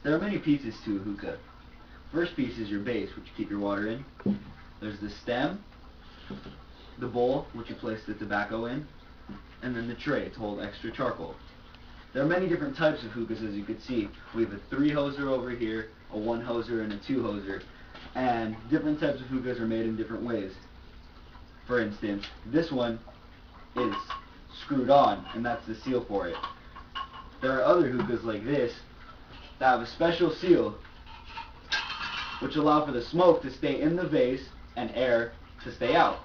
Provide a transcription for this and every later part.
There are many pieces to a hookah. First piece is your base, which you keep your water in. There's the stem, the bowl, which you place the tobacco in, and then the tray to hold extra charcoal. There are many different types of hookahs, as you can see. We have a 3-hoser over here, a 1-hoser, and a 2-hoser. And different types of hookahs are made in different ways. For instance, this one is screwed on, and that's the seal for it. There are other hookahs like this that have a special seal which allow for the smoke to stay in the vase and air to stay out.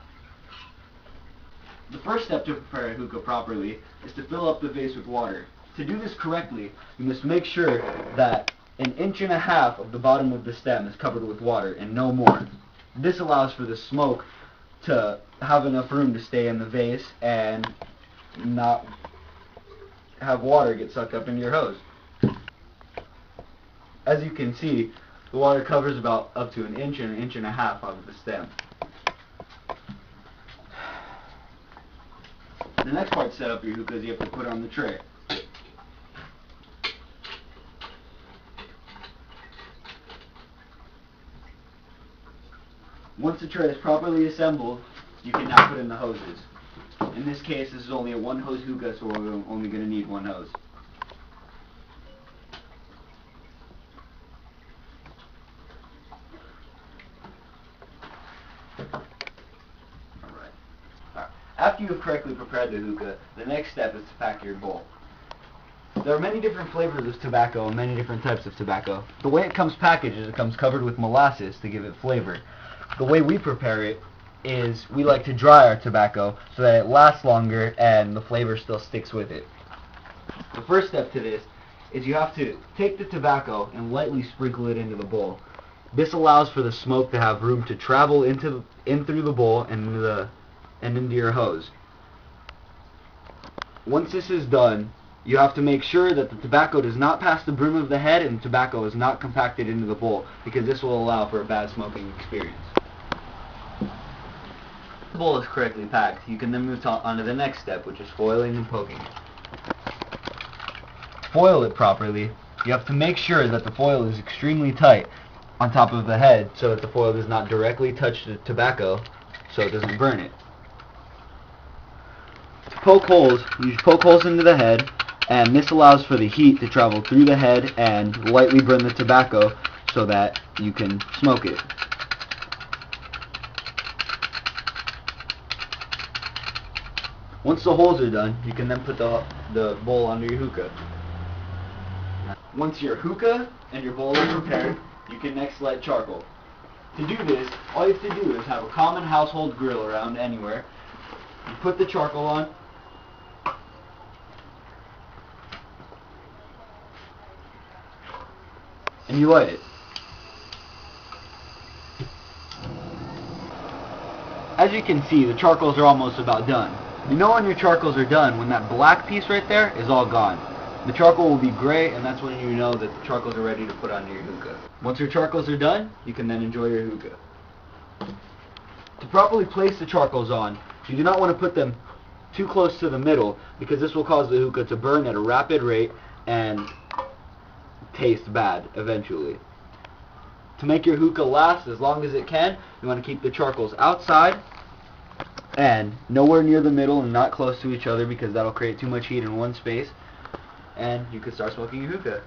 The first step to prepare a hookah properly is to fill up the vase with water. To do this correctly, you must make sure that 1.5 inches of the bottom of the stem is covered with water and no more. This allows for the smoke to have enough room to stay in the vase and not have water get sucked up into your hose. As you can see, the water covers about up to 1 inch and 1.5 inches of the stem. The next part to set up your hookah is you have to put it on the tray. Once the tray is properly assembled, you can now put in the hoses. In this case, this is only a 1-hose hookah, so we're only going to need 1 hose. After you have correctly prepared the hookah, the next step is to pack your bowl. There are many different flavors of tobacco and many different types of tobacco. The way it comes packaged is it comes covered with molasses to give it flavor. The way we prepare it is we like to dry our tobacco so that it lasts longer and the flavor still sticks with it. The first step to this is you have to take the tobacco and lightly sprinkle it into the bowl. This allows for the smoke to have room to travel in through the bowl and into your hose. Once this is done, you have to make sure that the tobacco does not pass the brim of the head and the tobacco is not compacted into the bowl, because this will allow for a bad smoking experience. The bowl is correctly packed. You can then move on to the next step, which is foiling and poking it. Foil it properly. You have to make sure that the foil is extremely tight on top of the head so that the foil does not directly touch the tobacco so it doesn't burn it. To poke holes, you poke holes into the head, and this allows for the heat to travel through the head and lightly burn the tobacco so that you can smoke it. Once the holes are done, you can then put the bowl under your hookah. Once your hookah and your bowl are prepared, you can next light charcoal. To do this, all you have to do is have a common household grill around anywhere. You put the charcoal on, and you light it. As you can see, the charcoals are almost about done. You know when your charcoals are done when that black piece right there is all gone. The charcoal will be gray, and that's when you know that the charcoals are ready to put onto your hookah. Once your charcoals are done, you can then enjoy your hookah. To properly place the charcoals on, you do not want to put them too close to the middle, because this will cause the hookah to burn at a rapid rate and taste bad eventually. To make your hookah last as long as it can, you want to keep the charcoals outside and nowhere near the middle and not close to each other, because that'll create too much heat in one space, and you can start smoking your hookah.